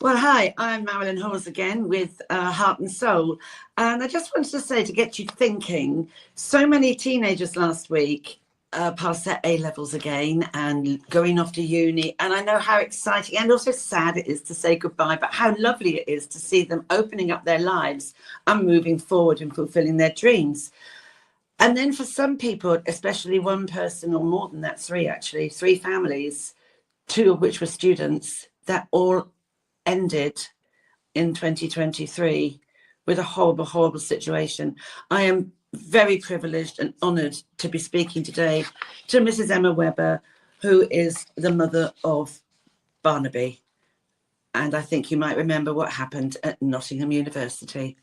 Well, hi, I'm Marilyn Hawes again with Heart and Soul. And I just wanted to say, to get you thinking, so many teenagers last week passed their A levels again and going off to uni. And I know how exciting and also sad it is to say goodbye, but how lovely it is to see them opening up their lives and moving forward and fulfilling their dreams. And then for some people, especially one person or more than that, three families, two of which were students, that all ended in 2023 with a horrible, horrible situation. I am very privileged and honoured to be speaking today to Mrs. Emma Webber, who is the mother of Barnaby. And I think you might remember what happened at Nottingham University.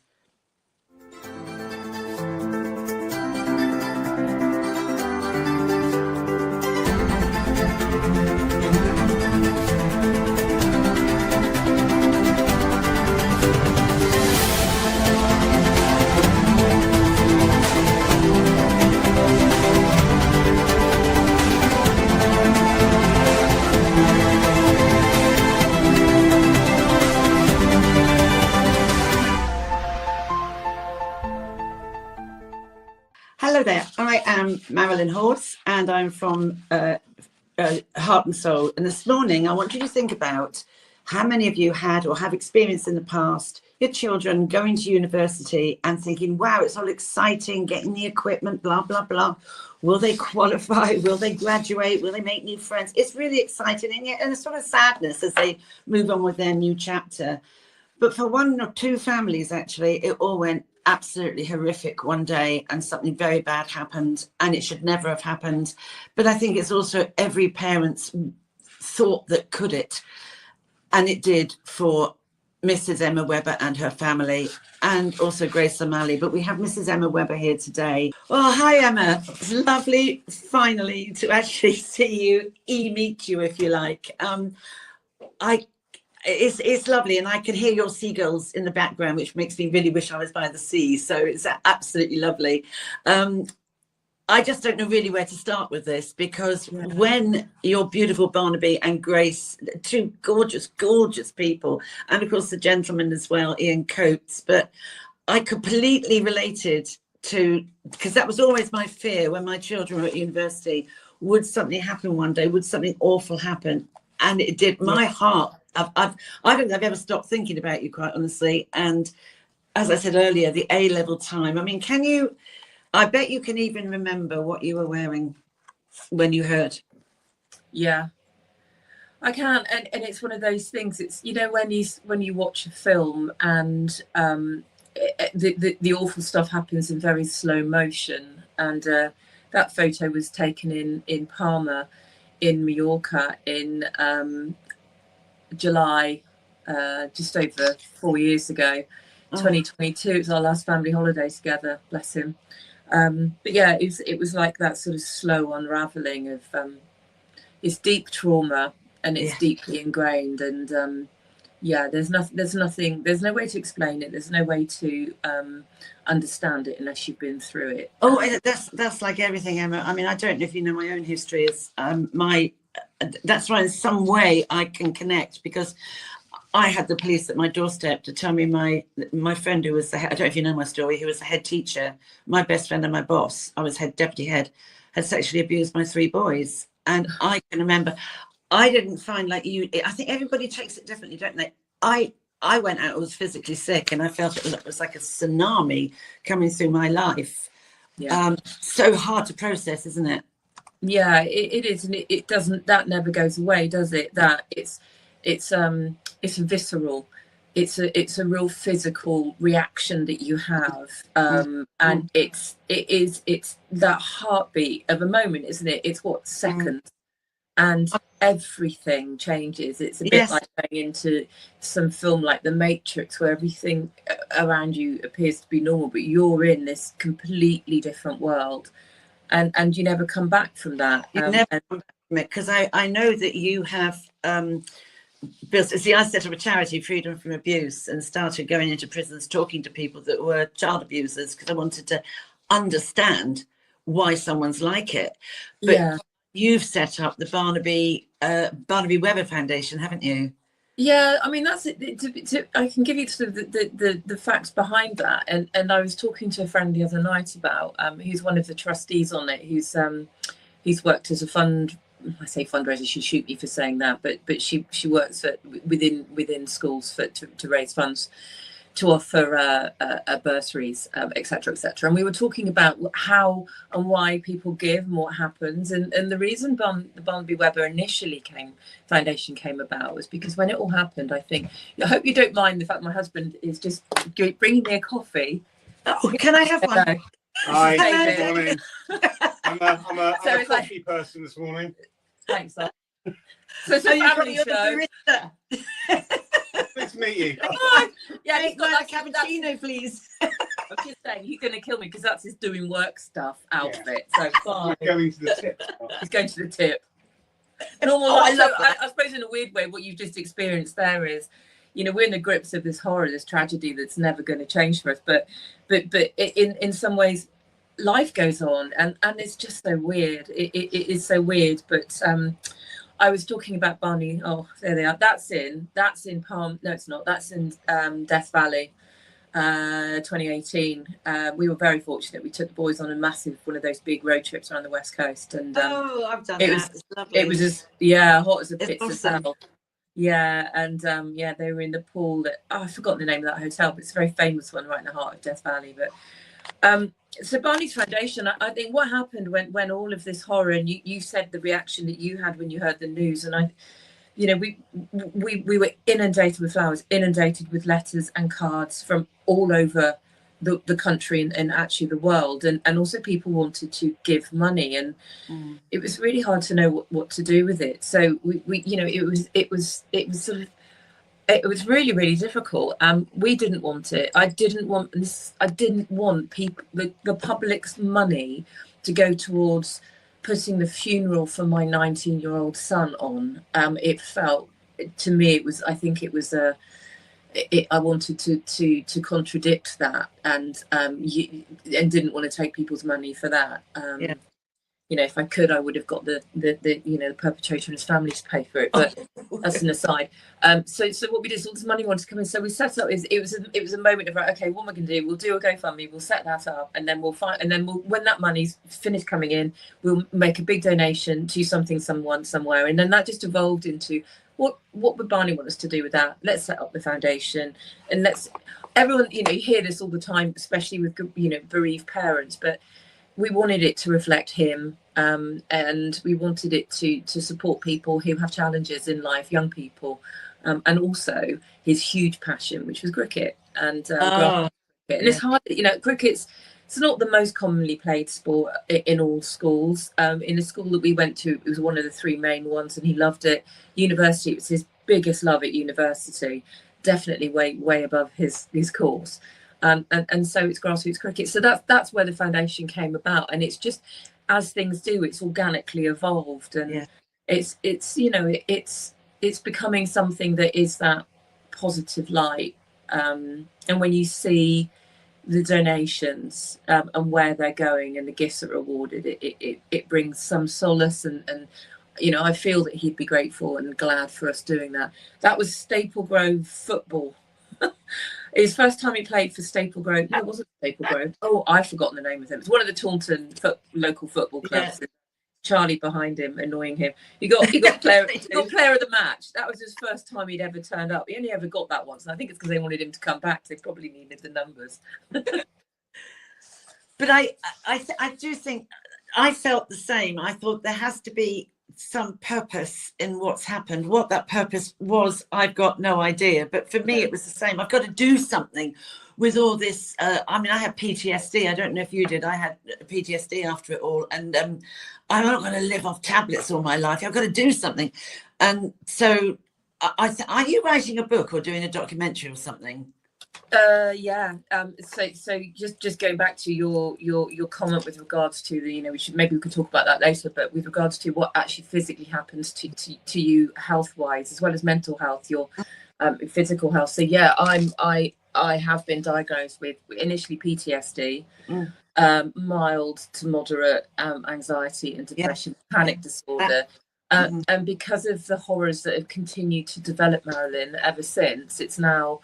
Hello there, I am Marilyn Hawes and I'm from Heart and Soul. And this morning I want you to think about how many of you had or have experienced in the past your children going to university and thinking, wow, it's all exciting, getting the equipment, blah, blah, blah. Will they qualify? Will they graduate? Will they make new friends? It's really exciting and yet, and a sort of sadness as they move on with their new chapter. But for one or two families, actually, it all went absolutely horrific one day and something very bad happened and it should never have happened. But I think it's also every parent's thought that could it. And it did for Mrs. Emma Webber and her family and also Grace O'Malley. But we have Mrs. Emma Webber here today. Well, hi, Emma. It's lovely finally to actually see you, meet you, if you like. It's lovely, and I can hear your seagulls in the background, which makes me really wish I was by the sea. So it's absolutely lovely. I just don't know really where to start with this because when your beautiful Barnaby and Grace, two gorgeous, gorgeous people, and of course the gentleman as well, Ian Coates, but I completely related to, because that was always my fear when my children were at university. Would something happen one day? Would something awful happen? And it did. My heart, I don't think I've ever stopped thinking about you, quite honestly. And as I said earlier, the A-level time. I mean, I bet you can even remember what you were wearing when you heard. Yeah, I can. And it's one of those things, it's, you know, when you watch a film and the awful stuff happens in very slow motion. And that photo was taken in Palma, in Mallorca, in July, just over 4 years ago, 2022. It was our last family holiday together, bless him. But yeah, it was like that sort of slow unraveling of it's deep trauma and it's deeply ingrained. And there's no way to explain it. There's no way to understand it unless you've been through it. Oh, that's like everything, Emma. I mean, I don't know if you know my own history. Is that's why in some way I can connect, because I had the police at my doorstep to tell me my friend who was the head, I don't know if you know my story, who was the head teacher, my best friend and my boss, I was deputy head, had sexually abused my 3 boys. And I can remember, I didn't find like you, I think everybody takes it differently, don't they? I went out, I was physically sick and I felt it was like a tsunami coming through my life. Yeah. So hard to process, isn't it? Yeah, it is. And it doesn't, that never goes away, does it? That it's visceral. It's a real physical reaction that you have. And it's that heartbeat of a moment, isn't it? It's what, seconds. And everything changes. It's a bit like going into some film like The Matrix, where everything around you appears to be normal, but you're in this completely different world. And you never come back from that. You never come back from it, because I know that you have built. See, I set up a charity, Freedom from Abuse, and started going into prisons, talking to people that were child abusers, because I wanted to understand why someone's like it. But you've set up the Barnaby Webber Foundation, haven't you? Yeah, I mean that's it. I can give you sort of the facts behind that, and I was talking to a friend the other night about who's one of the trustees on it, who's worked as a fund. I say fundraiser. She'll shoot me for saying that, but she works within schools to raise funds to offer bursaries, etc., etc. And we were talking about how and why people give and what happens. And the reason the Barnaby Webber Foundation came about was because when it all happened, I hope you don't mind the fact my husband is just bringing me a coffee. Oh, can I have one? Hi, good morning. I'm a coffee person this morning. Thanks, so it's a family show. Nice to meet you. Yeah, he's got that cappuccino, please. I'm just saying, he's going to kill me because that's his doing work stuff outfit. So fine. He's going to the tip. He's going to the tip. And I suppose in a weird way, what you've just experienced there is, we're in the grips of this horror, this tragedy that's never going to change for us. But in some ways, life goes on, and it's just so weird. It is so weird. But I was talking about Barney. Oh, there they are. That's in Palm. No, it's not. That's in Death Valley, 2018. We were very fortunate. We took the boys on a massive one of those big road trips around the West Coast, and I've done that. It's lovely. It was just hot as a pits as hell. Yeah, and they were in the pool that I've forgotten the name of that hotel, but it's a very famous one right in the heart of Death Valley. But so Barney's Foundation, I think what happened when all of this horror, and you said the reaction that you had when you heard the news, and we were inundated with flowers, inundated with letters and cards from all over the country and actually the world, and also people wanted to give money, and it was really hard to know what to do with it. So we it was sort of, it was really, really difficult. We didn't want it. I didn't want people, the public's money to go towards putting the funeral for my 19-year-old son on. It felt, to me, I wanted to contradict that, and didn't want to take people's money for that. If I could, I would have got the perpetrator and his family to pay for it. But that's an aside. So what we did is all this money wanted to come in. So we set up. It was a moment of, right, okay, what am I going to do? We'll do a GoFundMe. We'll set that up, and then when that money's finished coming in, we'll make a big donation to someone somewhere, and then that just evolved into what would Barney want us to do with that? Let's set up the foundation, and everyone, you hear this all the time, especially with bereaved parents, but we wanted it to reflect him, and we wanted it to support people who have challenges in life, young people, and also his huge passion, which was cricket. And it's hard, cricket's not the most commonly played sport in all schools. In a school that we went to, it was one of the three main ones, and he loved it. University, it was his biggest love at university, definitely way above his course. And so it's grassroots cricket. So that's where the foundation came about, and it's just, as things do, it's organically evolved, and it's becoming something that is that positive light. And when you see the donations and where they're going and the gifts that are awarded, it brings some solace, and I feel that he'd be grateful and glad for us doing that. That was Staple Grove football. His first time he played for Staple Grove. No, it wasn't Staple Grove. Oh, I've forgotten the name of him. It's one of the Taunton local football clubs. Yeah. Charlie behind him, annoying him. He got player of the match. That was his first time he'd ever turned up. He only ever got that once, and I think it's because they wanted him to come back. They probably needed the numbers. But I do think I felt the same. I thought there has to be some purpose in what's happened. What that purpose was, I've got no idea. But for me, it was the same. I've got to do something with all this. I had PTSD. I don't know if you did. I had PTSD after it all. And I'm not going to live off tablets all my life. I've got to do something. And so are you writing a book or doing a documentary or something? So just going back to your comment with regards to the, we could talk about that later, but with regards to what actually physically happens to you health wise, as well as mental health, your physical health. So I have been diagnosed with initially PTSD, mild to moderate anxiety and depression, panic disorder. And because of the horrors that have continued to develop Marilyn ever since, it's now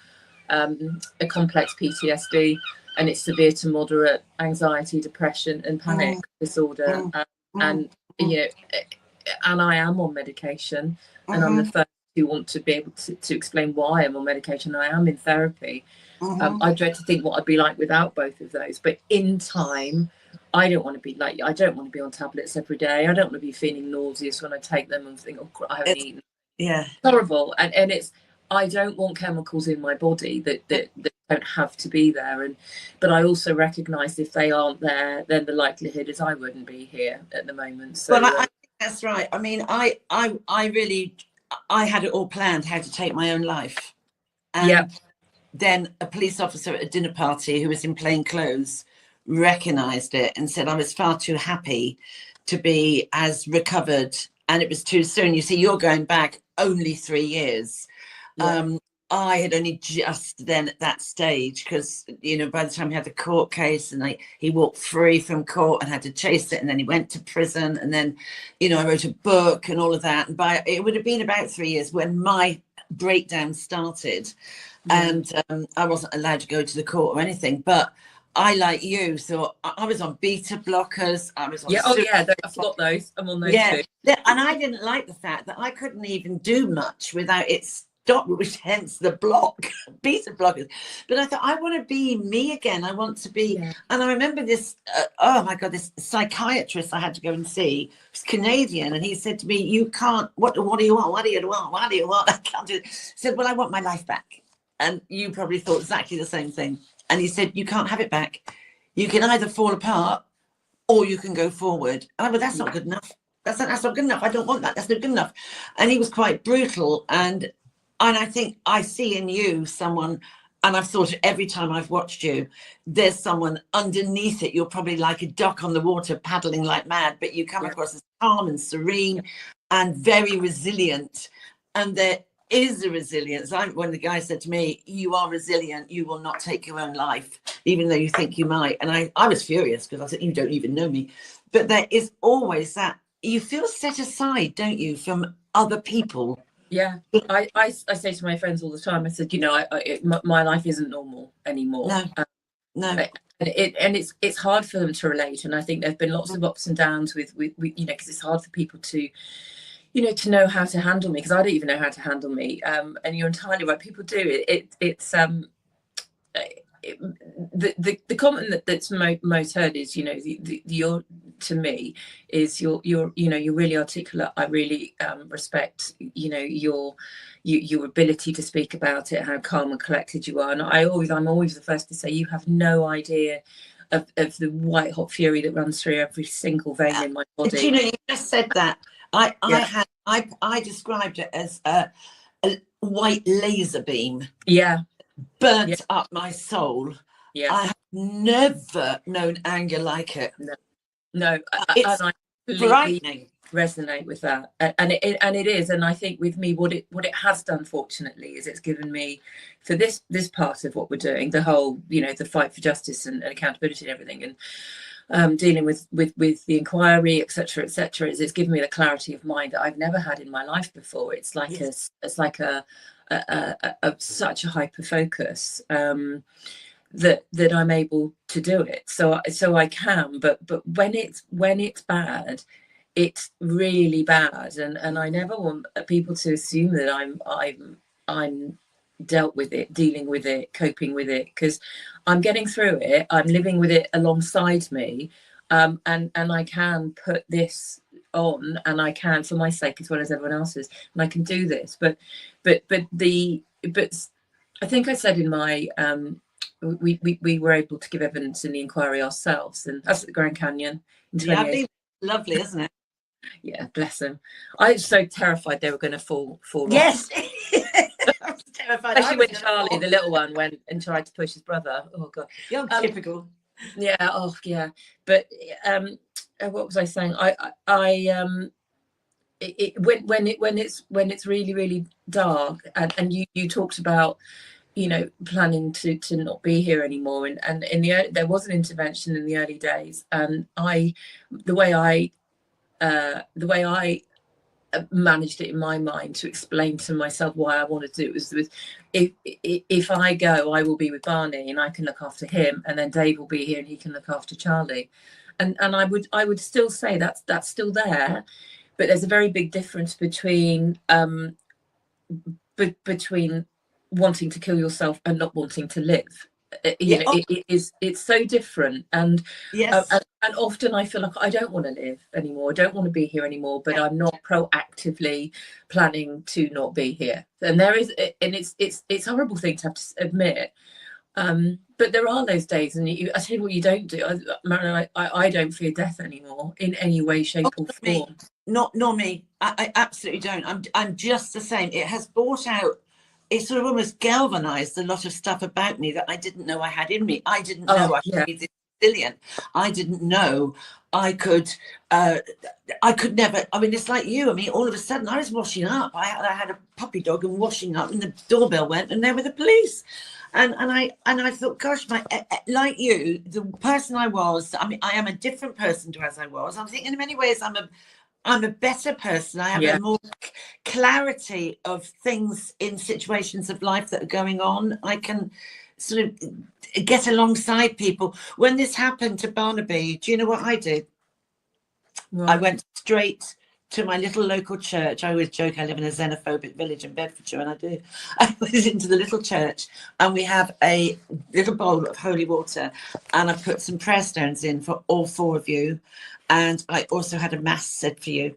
a complex PTSD, and it's severe to moderate anxiety, depression, and panic disorder. And you know, and I am on medication, and I'm the first who want to be able to explain why I'm on medication. I am in therapy. I dread to think what I'd be like without both of those. But in time, I don't want to be like, I don't want to be on tablets every day. I don't want to be feeling nauseous when I take them and think, oh, I haven't eaten. Yeah. It's horrible. And it's, I don't want chemicals in my body that don't have to be there. But I also recognise if they aren't there, then the likelihood is I wouldn't be here at the moment. So well, I think that's right. I mean, I had it all planned how to take my own life. And then a police officer at a dinner party who was in plain clothes recognised it and said I was far too happy to be as recovered, and it was too soon. You see, you're going back only 3 years. I had only just then at that stage, because, you know, by the time he had the court case and he walked free from court and had to chase it, and then he went to prison, and then, you know, I wrote a book and all of that. And it would have been about 3 years when my breakdown started. And I wasn't allowed to go to the court or anything, but I, like you, thought I was on beta blockers. I was on I've got those. I'm on those too. Yeah, and I didn't like the fact that I couldn't even do much without it stop, which hence the beta blockers. But I thought, I want to be me again. I want to be. And I remember this. Oh my God, this psychiatrist I had to go and see was Canadian, and he said to me, "You can't. What do you want? What do you want? What do you want?" I can't do it. He said, "Well, I want my life back." And you probably thought exactly the same thing. And he said, "You can't have it back. You can either fall apart or you can go forward." And I went, "That's not good enough. That's not good enough. I don't want that. That's not good enough." And he was quite brutal. And I think I see in you someone, and I've thought every time I've watched you, there's someone underneath it. You're probably like a duck on the water paddling like mad, but you come across as calm and serene and very resilient. And there is a resilience. When the guy said to me, "You are resilient, you will not take your own life, even though you think you might." And I was furious, because I said, "You don't even know me." But there is always that, you feel set aside, don't you, from other people? Yeah, I say to my friends all the time, I said, you know, my life isn't normal anymore. No. And it's hard for them to relate. And I think there've been lots of ups and downs with you know, because it's hard for people to, you know, to know how to handle me, because I don't even know how to handle me. And you're entirely right. People do it. It's the comment that's most heard is, you know, you're, to me, is you're you know, you're really articulate. I really respect, you know, your ability to speak about it, how calm and collected you are. And I'm always the first to say, you have no idea of the white hot fury that runs through every single vein in my body. You know, you just said that. I described it as a white laser beam. Burnt up my soul. I have never known anger like it. No, it's and I frightening. Resonate with that, and it is. And I think with me, what it has done, fortunately, is it's given me, for this part of what we're doing, the whole, you know, the fight for justice and accountability and everything, and dealing with the inquiry, etc., is it's given me the clarity of mind that I've never had in my life before. It's like such a hyper focus that I'm able to do it. So I can, but when it's bad, it's really bad, and I never want people to assume that I'm dealt with it, dealing with it, coping with it, because I'm getting through it. I'm living with it alongside me, and I can put this on, and I can, for my sake as well as everyone else's, and I can do this. But I think I said in my we were able to give evidence in the inquiry ourselves, and that's at the Grand Canyon in 2018. Lovely, isn't it? Yeah, bless them. I was so terrified they were going to fall yes. off. I was terrified. Especially when Charlie, the little one, went and tried to push his brother. Oh God. You're typical. Yeah. Oh yeah. But what was I saying? When it's really, really dark, and you talked about, you know, planning to not be here anymore, and there was an intervention in the early days, and the way I managed it in my mind to explain to myself why I wanted to do it was if I go, I will be with Barney and I can look after him, and then Dave will be here and he can look after Charlie. And I would still say that's still there, but there's a very big difference between between wanting to kill yourself and not wanting to live. It's so different, and yes. And often I feel like I don't want to live anymore, I don't want to be here anymore, but I'm not proactively planning to not be here. And there is, and it's a horrible thing to have to admit, but there are those days, and I tell you what you don't do, Marilyn, I don't fear death anymore in any way, shape or form. Nor me. I absolutely don't. I'm just the same. It has brought out, it sort of almost galvanized a lot of stuff about me that I didn't know I had in me. I didn't know I could be resilient. I didn't know I could never, I mean, it's like you. I mean, all of a sudden I was washing up. I had a puppy dog and washing up, and the doorbell went and there were the police. And I thought, gosh, like you, the person I was, I mean, I am a different person to as I was. I'm thinking in many ways I'm a better person. I have a more clarity of things in situations of life that are going on. I can sort of get alongside people. When this happened to Barnaby, do you know what I did? Right. I went straight to my little local church. I always joke I live in a xenophobic village in Bedfordshire, and I do. I went into the little church, and we have a little bowl of holy water, and I put some prayer stones in for all four of you. And I also had a mass said for you.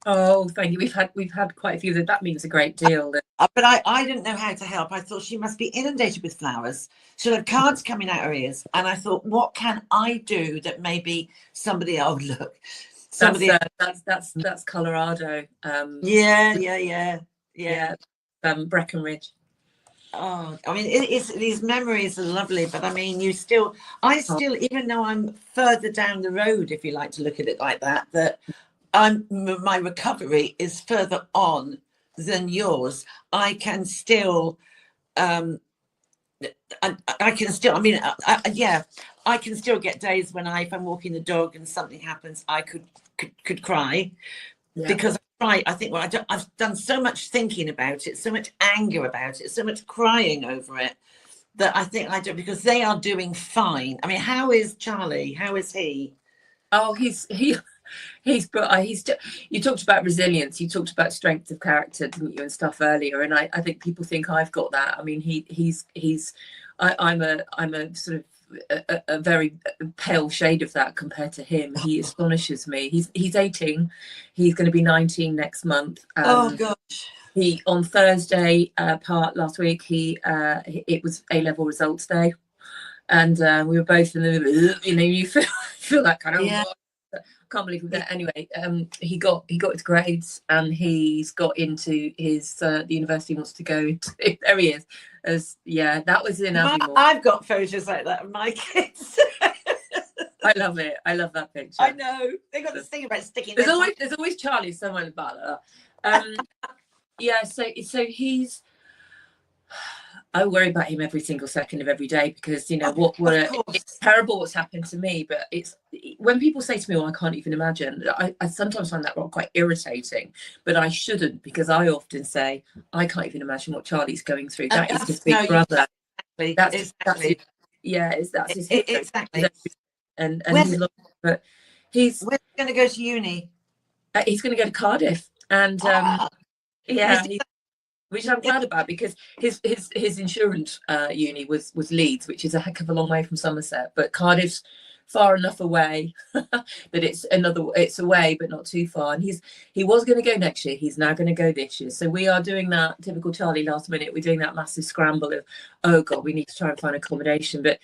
Oh, thank you. We've had quite a few. That means a great deal. But I didn't know how to help. I thought she must be inundated with flowers. She'll have cards coming out her ears. And I thought, what can I do that maybe somebody? Oh, look, somebody. That's Colorado. Yeah. Breckenridge. Oh, I mean, it's these memories are lovely, but I mean, I still, even though I'm further down the road, if you like to look at it like that, that my recovery is further on than yours. I can still, I can still, I mean, I can still get days when if I'm walking the dog and something happens, I could cry because I think, well, I've done so much thinking about it, so much anger about it, so much crying over it, that I think I don't, because they are doing fine. I mean, how is Charlie? How is he? Oh, you talked about resilience, you talked about strength of character, didn't you, and stuff earlier, and I think people think I've got that. I mean, I'm a sort of a very pale shade of that compared to him. He astonishes me. He's 18, he's going to be 19 next month. Oh gosh. He on Thursday last week it was A-level results day, and we were both in the, you feel that kind of I can't believe that. Anyway, he got his grades, and he's got into his the university he wants to go to. There he is. That was in Abbeymoor. I've got photos like that of my kids. I love it. I love that picture. I know. They got this thing about sticking. There's always Charlie somewhere about that. So he's. I worry about him every single second of every day, because it's terrible what's happened to me. But it's when people say to me, "Oh, I can't even imagine." I sometimes find that quite irritating, but I shouldn't, because I often say I can't even imagine what Charlie's going through. That is his big brother. That's his exactly. And he's going to go to uni. He's going to go to Cardiff, and which I'm glad about, because his insurance uni was Leeds, which is a heck of a long way from Somerset, but Cardiff's far enough away that it's away but not too far. And he was going to go next year, he's now going to go this year. So we are doing that typical Charlie last minute. We're doing that massive scramble of, oh god, we need to try and find accommodation. But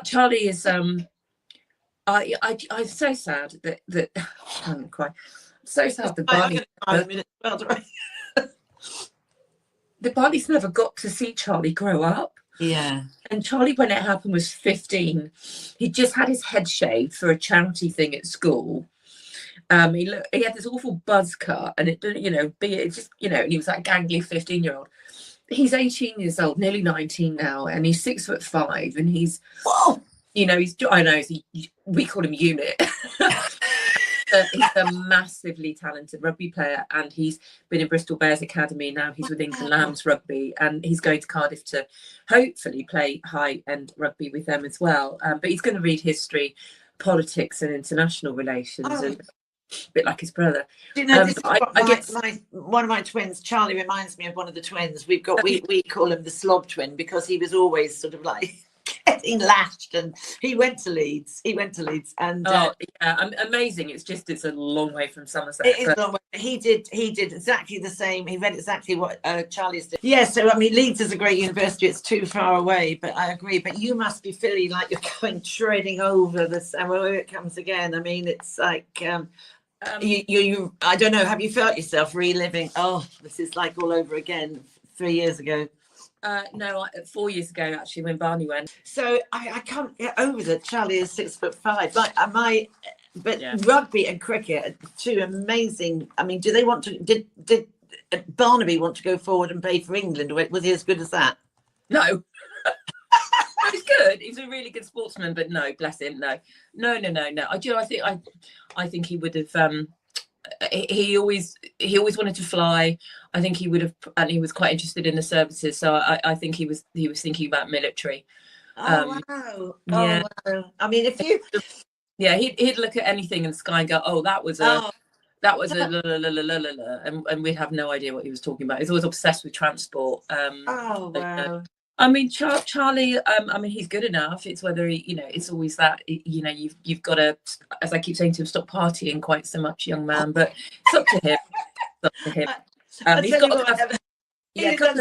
Charlie is I'm so sad that I'm gonna cry. So sad that Barney's never got to see Charlie grow up. Yeah. And Charlie, when it happened, was 15. He just had his head shaved for a charity thing at school. He had this awful buzz cut, and it didn't, and he was that gangly 15-year-old. He's 18 years old, nearly 19 now, and he's 6'5", and he's, we call him Unit. he's a massively talented rugby player, and he's been in Bristol Bears Academy. Now he's with England Lambs Rugby, and he's going to Cardiff to hopefully play high-end rugby with them as well. But he's going to read history, politics and international relations, and a bit like his brother. You know, this is I guess one of my twins, Charlie, reminds me of one of the twins. We call him the slob twin, because he was always sort of like getting lashed, and he went to Leeds, and amazing. It's a long way from Somerset. It is a long way. He did exactly the same. He read exactly what Charlie's did. Yeah, so I mean, Leeds is a great university. It's too far away, but I agree. But you must be feeling like you're going treading over this, and where it comes again. I mean, it's like you I don't know. Have you felt yourself reliving? Oh, this is like all over again. 3 years ago. No, 4 years ago actually, when Barney went. So I can't get over that Charlie is 6'5". Like rugby and cricket are two amazing. I mean, do they want to? Did Barnaby want to go forward and play for England? Or was he as good as that? No. He's good. He's a really good sportsman, but no, bless him. No. I think he would have. He always wanted to fly. I think he would have, and he was quite interested in the services. So I think he was thinking about military. Wow! Yeah. Wow. I mean, if you, he'd look at anything in the sky and go, "Oh, that was a la la la la la la," and we'd have no idea what he was talking about. He's always obsessed with transport. Wow! I mean, Charlie. I mean, he's good enough. It's whether he, it's always that. You've got to, as I keep saying to him, stop partying quite so much, young man. But it's up to him. It's up to him. He's got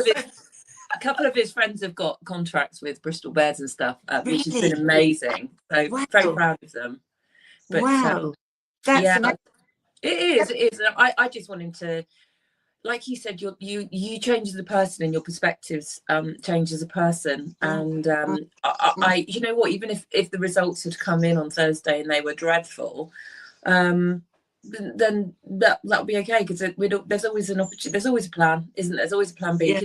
a couple of his friends have got contracts with Bristol Bears and stuff, which has been amazing. So very proud of them. But, that's amazing. It is. I just want him to. Like you said, you change as a person, and your perspectives change as a person. And I you know what, even if the results had come in on Thursday and they were dreadful, then that'll be okay, because there's always an opportunity. There's always a plan, isn't there? There's always a plan B.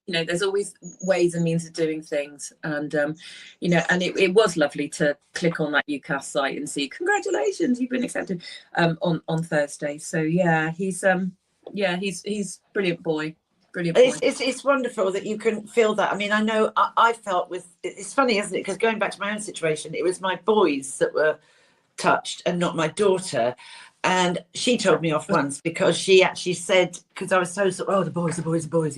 Yeah. There's always ways and means of doing things. And and it was lovely to click on that UCAS site and see congratulations, you've been accepted on Thursday. So he's brilliant boy. It's wonderful that you can feel that. I mean, I know I felt with. It's funny, isn't it? Because going back to my own situation, it was my boys that were touched and not my daughter. And she told me off once because she actually said, because I was so the boys,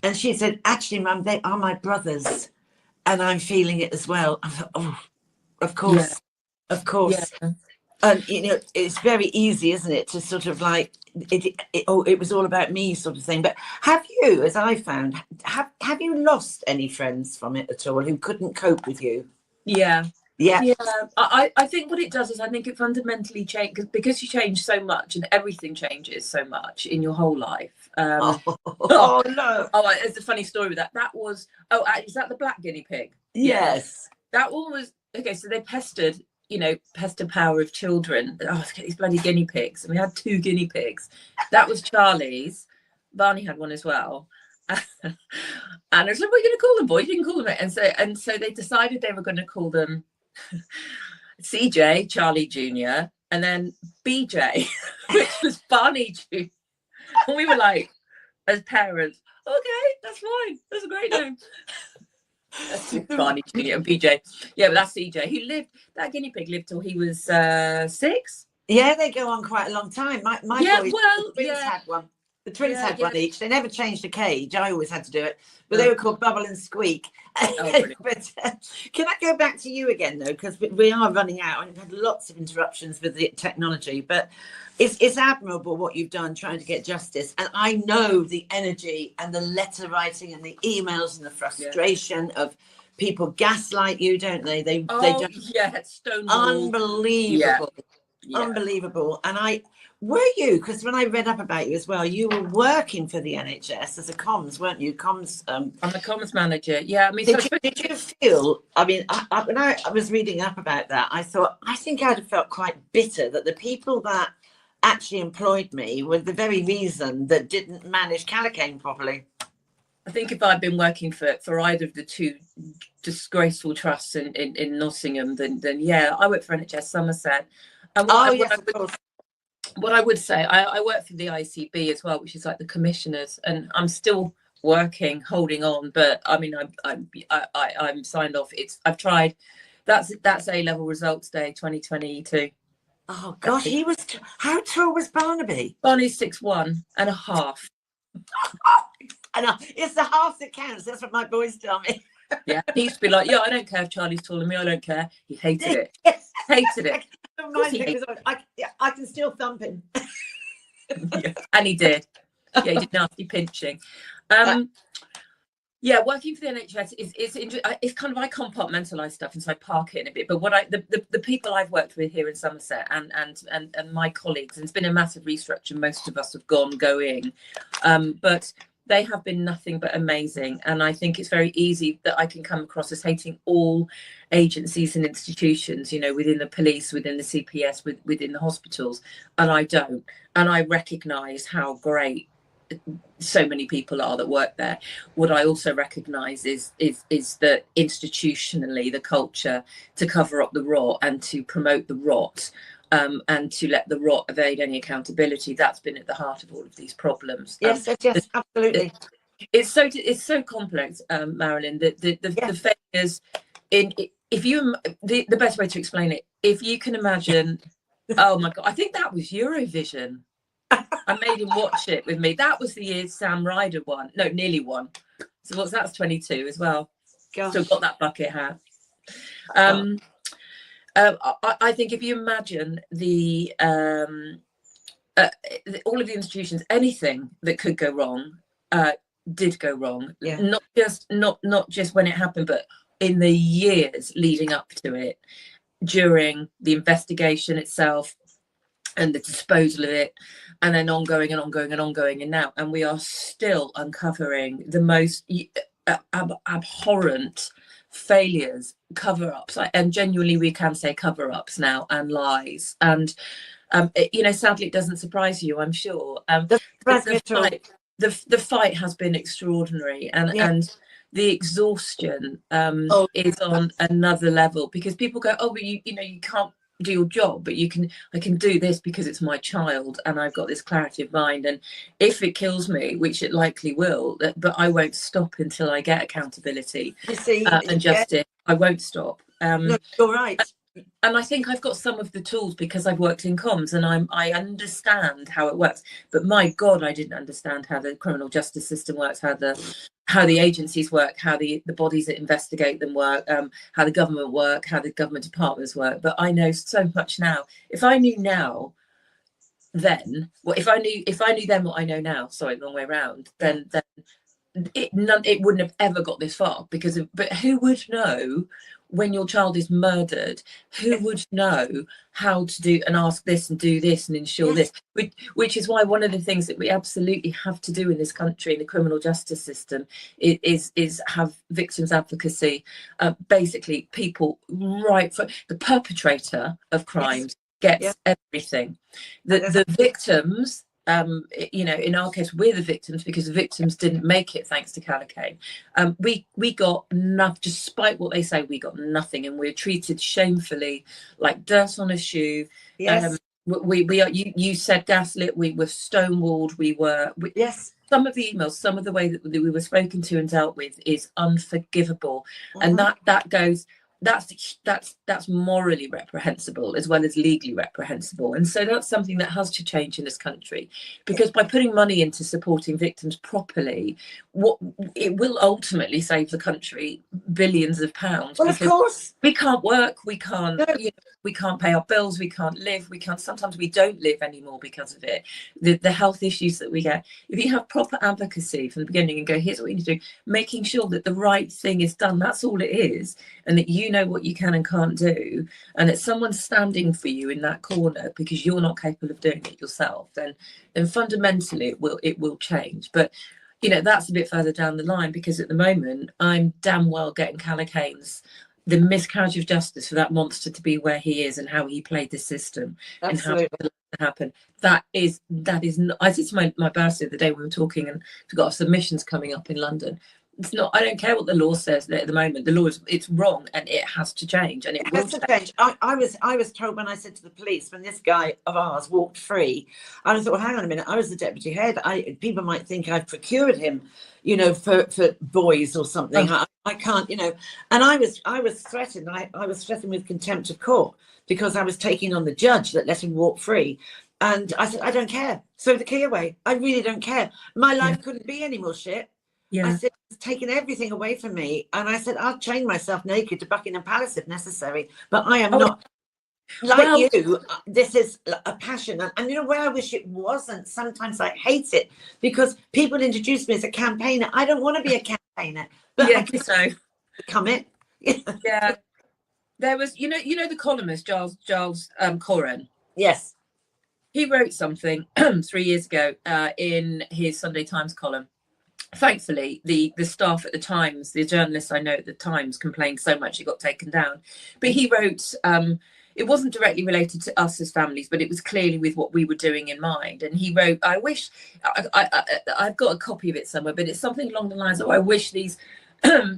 And she said, actually, Mum, they are my brothers, and I'm feeling it as well. I thought, of course. Yeah. And it's very easy, isn't it, to sort of like it was all about me sort of thing. But have you, as I found, have you lost any friends from it at all who couldn't cope with you? Yeah. I think what it does is I think it fundamentally changes because you change so much and everything changes so much in your whole life. No! It's a funny story with that. That was is that the black guinea pig? Yes. That one was okay. So they pestered. Pester power of children. Oh, let's get these bloody guinea pigs. And we had 2 guinea pigs. That was Charlie's. Barney had one as well. And I was like, what are you going to call them, boy? You didn't call them it. And so they decided they were going to call them CJ, Charlie Jr., and then BJ, which was Barney Jr. And we were like, as parents, okay, that's fine. That's a great name. Barney Jr. and BJ. Yeah, but that's CJ. That guinea pig lived till he was 6. Yeah, they go on quite a long time. My boys, the twins had one. The twins had one each. They never changed the cage. I always had to do it. But they were called Bubble and Squeak. But can I go back to you again, though? Because we are running out and we've had lots of interruptions with the technology. But it's admirable what you've done trying to get justice. And I know the energy and the letter writing and the emails and the frustration of people gaslight you, don't they? They just stonewall. Unbelievable. Yeah. Unbelievable. And were you, because when I read up about you as well, you were working for the NHS as a comms, weren't you? I'm a comms manager. Yeah. I mean, did you feel, I mean, when I was reading up about that, I thought, I think I'd have felt quite bitter that the people that actually employed me were the very reason that didn't manage Calicane properly. I think if I'd been working for either of the 2 disgraceful trusts in Nottingham, then I worked for NHS Somerset. Of course. what I would say, I work for the ICB as well, which is like the commissioners, and I'm still working, holding on. But I mean, I'm signed off. I've tried. That's A-level results day 2022. Oh gosh, he was. How tall was Barnaby? Barney's 6'1.5". And it's the half that counts. That's what my boys tell me. Yeah, he used to be like, yeah, I don't care if Charlie's taller than me. I don't care. He hated it. Hated it. I can still thump him. Yeah, and he did. Yeah, he did nasty pinching. Yeah, working for the NHS is kind of, I compartmentalize stuff and so I park it in a bit. But what the people I've worked with here in Somerset and my colleagues, and it's been a massive restructure. Most of us have going, but they have been nothing but amazing. And I think it's very easy that I can come across as hating all agencies and institutions, you know, within the police, within the CPS, within the hospitals. And I don't. And I recognise how great so many people are that work there. What I also recognise is that institutionally the culture to cover up the rot and to promote the rot, and to let the rot evade any accountability, that's been at the heart of all of these problems. Yes, absolutely. It's so complex, Marilyn. The failures in, if you, the best way to explain it, if you can imagine, oh my God, I think that was Eurovision. I made him watch it with me. That was the year Sam Ryder won. No, nearly won. So that's 22 as well. Gosh. Still got that bucket hat. I think if you imagine all of the institutions, anything that could go wrong, did go wrong. Yeah. Not just when it happened, but in the years leading up to it, during the investigation itself and the disposal of it, and then ongoing and ongoing and ongoing, and now, and we are still uncovering the most abhorrent failures, cover-ups, and genuinely we can say cover-ups now, and lies. And you know, sadly, it doesn't surprise you, I'm sure. The fight has been extraordinary, and the exhaustion is on another level, because people go, oh, but you know, you can't do your job, but I can do this because it's my child and I've got this clarity of mind, and if it kills me, which it likely will, but I won't stop until I get accountability and justice. I won't stop. No, you're right. And I think I've got some of the tools because I've worked in comms and I understand how it works. But my God, I didn't understand how the criminal justice system works, how the agencies work, how the bodies that investigate them work, how the government work, how the government departments work. But I know so much now. If I knew now, then, well, if I knew then what I know now, sorry, the long way around, then it wouldn't have ever got this far, but who would know when your child is murdered? Who would know how to do and ask this and do this and ensure this? Which is why one of the things that we absolutely have to do in this country, in the criminal justice system, is have victims advocacy. Basically, people right from the perpetrator of crimes gets everything. The victims. You know, in our case, we're the victims because the victims didn't make it thanks to Calicane. We got enough, despite what they say, we got nothing, and we're treated shamefully like dirt on a shoe. Yes. We are. You said gaslit. We were stonewalled. Some of the emails, some of the way that we were spoken to and dealt with is unforgivable, and that goes. That's morally reprehensible as well as legally reprehensible, and so that's something that has to change in this country, because by putting money into supporting victims properly, what it will ultimately save the country billions of pounds. Well, of course, we can't work, we can't we can't pay our bills, we can't live, sometimes we don't live anymore because of it. The health issues that we get, if you have proper advocacy from the beginning and go, here's what you need to do, making sure that the right thing is done, that's all it is, and that you know what you can and can't do, and that someone's standing for you in that corner because you're not capable of doing it yourself, then fundamentally it will change. But you know, that's a bit further down the line, because at the moment I'm damn well getting Calicane's the miscarriage of justice for that monster to be where he is and how he played the system. Absolutely. And how it happened. That is not, I said to my barrister the day we were talking, and we've got our submissions coming up in London. it's not, I don't care what the law says at the moment. The law is, it's wrong, and it has to change, and it will change. I was told when I said to the police, when this guy of ours walked free, I thought, well, hang on a minute, I was the deputy head. People might think I've procured him, you know, for boys or something. I can't, you know. And I was threatened. I was threatened with contempt of court because I was taking on the judge that let him walk free. And I said, I don't care. Throw the key away. I really don't care. My life couldn't be any more shit. Yeah. I said, it's taken everything away from me. And I said, I'll chain myself naked to Buckingham Palace if necessary. But I am not like you. This is a passion. And you know where I wish it wasn't? Sometimes I hate it because people introduce me as a campaigner. I don't want to be a campaigner. But yeah, so become it. Yeah. There was, you know, the columnist, Giles Coren. Yes. He wrote something 3 years ago in his Sunday Times column. Thankfully, the staff at the Times, the journalists I know at the Times, complained so much it got taken down. But he wrote, it wasn't directly related to us as families, but it was clearly with what we were doing in mind. And he wrote, I wish, I've got a copy of it somewhere, but it's something along the lines of, I wish these,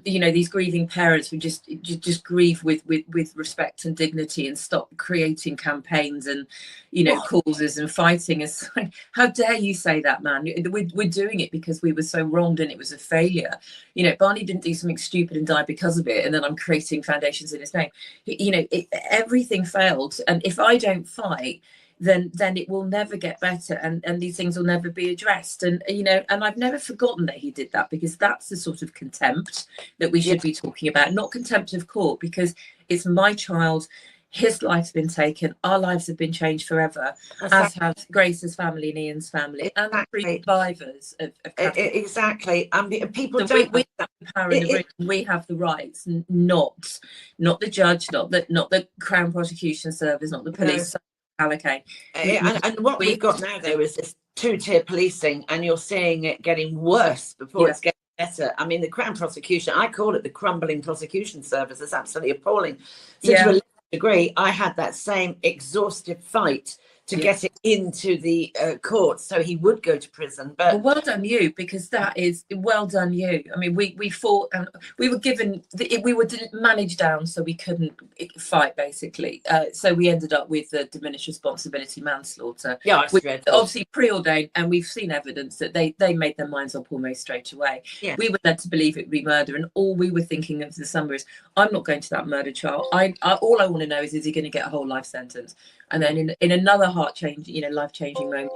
you know, these grieving parents would just grieve with respect and dignity and stop creating campaigns and, you know, causes and fighting. It's like, how dare you say that, man? We're doing it because we were so wronged and it was a failure. You know, Barney didn't do something stupid and die because of it, and then I'm creating foundations in his name. You know, everything failed, and if I don't fight, then it will never get better, and these things will never be addressed. And, you know, and I've never forgotten that he did that, because that's the sort of contempt that we should be talking about, not contempt of court, because it's my child, his life's been taken, our lives have been changed forever, as has Grace's family and Ian's family, and the three survivors of exactly. People so don't. We have the power in the room. We have the rights, not the judge, not the Crown Prosecution Service, not the police. Okay. And what we've got now, though, is this two-tier policing, and you're seeing it getting worse before it's getting better. I mean, the Crown Prosecution, I call it the crumbling prosecution service. It's absolutely appalling. So to a degree, I had that same exhaustive fight to get it into the court, so he would go to prison. But well done you, because that is well done you. I mean, we fought, and we were given we were managed down, so we couldn't fight, basically. So we ended up with the diminished responsibility manslaughter. Yeah, obviously preordained, and we've seen evidence that they made their minds up almost straight away. Yeah. We were led to believe it would be murder, and all we were thinking of the summer is, I'm not going to that murder trial. All I want to know is he going to get a whole life sentence? And then in another heart-changing, you know, life-changing moment,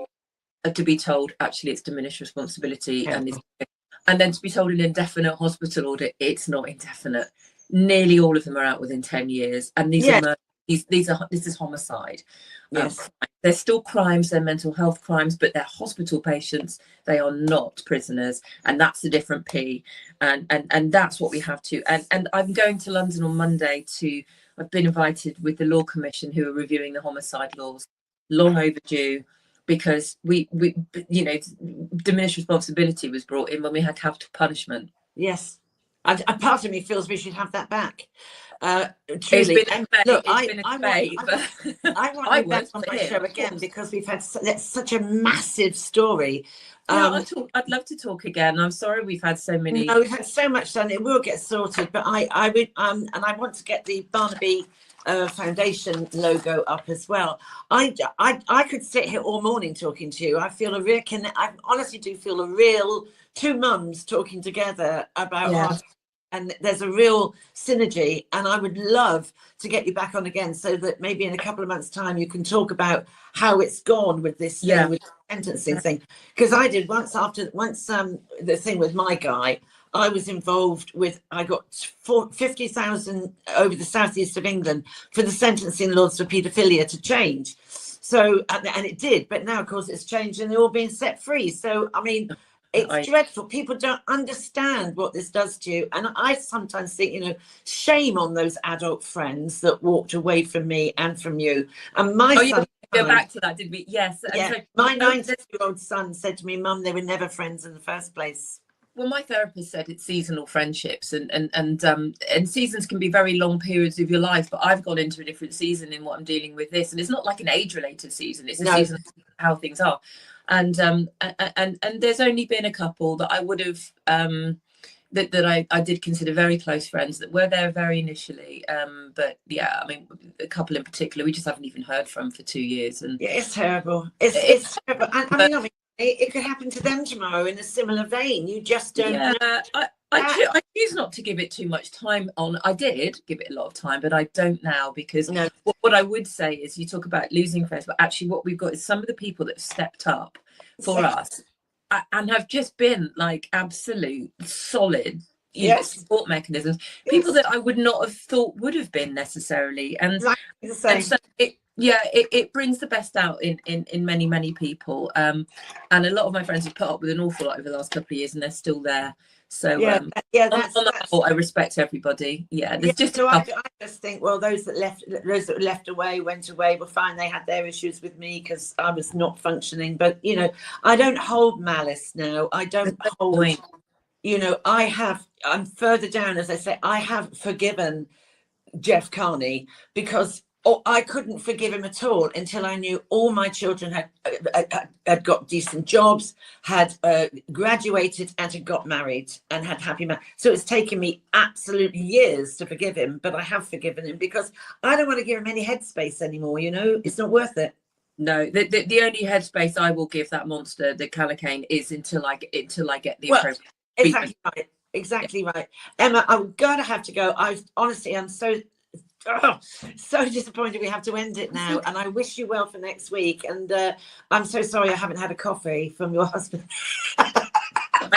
to be told, actually, it's diminished responsibility, and then to be told an indefinite hospital order, it's not indefinite. Nearly all of them are out within 10 years, and these are this is homicide. Yes, they're still crimes, they're mental health crimes, but they're hospital patients. They are not prisoners, and that's a different P. And that's what we have to. And I'm going to London on Monday to. I've been invited with the Law Commission, who are reviewing the homicide laws, long overdue, because we you know, diminished responsibility was brought in when we had capital punishment. Yes, and a part of me feels we should have that back. Truly, I want that on my show again, because we've had such a massive story. I'd love to talk again. I'm sorry we've had so many. No, we've had so much done. It will get sorted, but I would and I want to get the Barnaby Foundation logo up as well. I could sit here all morning talking to you. I feel a real I honestly do feel a real two mums talking together about and there's a real synergy, and I would love to get you back on again, so that maybe in a couple of months' time you can talk about how it's gone with this thing, with the sentencing thing. Because I did once the thing with my guy, I was involved with, I got 50,000 over the southeast of England for the sentencing laws for paedophilia to change. So, and it did, but now of course it's changed and they're all being set free. So, I mean, it's dreadful. People don't understand what this does to you. And I sometimes think, you know, shame on those adult friends that walked away from me and from you. And my son, go back to that, did we? Yes. Yeah. So, my 19-year-old son said to me, Mum, they were never friends in the first place. Well, my therapist said it's seasonal friendships, and seasons can be very long periods of your life. But I've gone into a different season in what I'm dealing with this, and it's not like an age-related season. It's a season of how things are, and there's only been a couple that I would have that I did consider very close friends that were there very initially. But yeah, I mean, a couple in particular, we just haven't even heard from for 2 years. And yeah, it's terrible. It's terrible. I mean, it could happen to them tomorrow in a similar vein. You just don't know. I choose not to give it too much time on. I did give it a lot of time, but I don't now, because what I would say is, you talk about losing friends, but actually what we've got is some of the people that have stepped up for us and have just been like absolute solid support mechanisms. People that I would not have thought would have been necessarily. And so it brings the best out in many people. And a lot of my friends have put up with an awful lot over the last couple of years, and they're still there. So on the whole, I respect everybody. I just think, well, those that went away were fine. They had their issues with me because I was not functioning. But I don't hold malice now. I don't hold. I'm further down, as I say. I have forgiven Jeff Carney because I couldn't forgive him at all until I knew all my children had got decent jobs, had graduated, and had got married and had happy marriage. So it's taken me absolute years to forgive him, but I have forgiven him because I don't want to give him any headspace anymore. It's not worth it. No, the only headspace I will give that monster, the Calicane, is until I get the appropriate. Exactly right. Emma, I'm gonna have to go. I'm so disappointed we have to end it now, and I wish you well for next week. And I'm so sorry I haven't had a coffee from your husband. I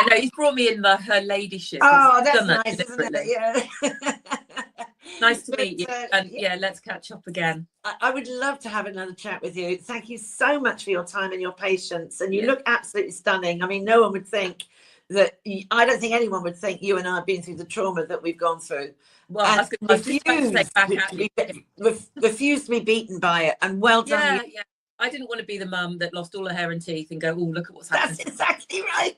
know, he's brought me in her ladyship. Oh, that's nice, isn't it? Yeah. Nice to meet you. And let's catch up again. I would love to have another chat with you. Thank you so much for your time and your patience. And you look absolutely stunning. I mean, no one would think that. I don't think anyone would think you and I have been through the trauma that we've gone through. Well, I refused to be beaten by it. And well done. Yeah. I didn't want to be the mum that lost all her hair and teeth and go, oh, look at what's happened. That's exactly right.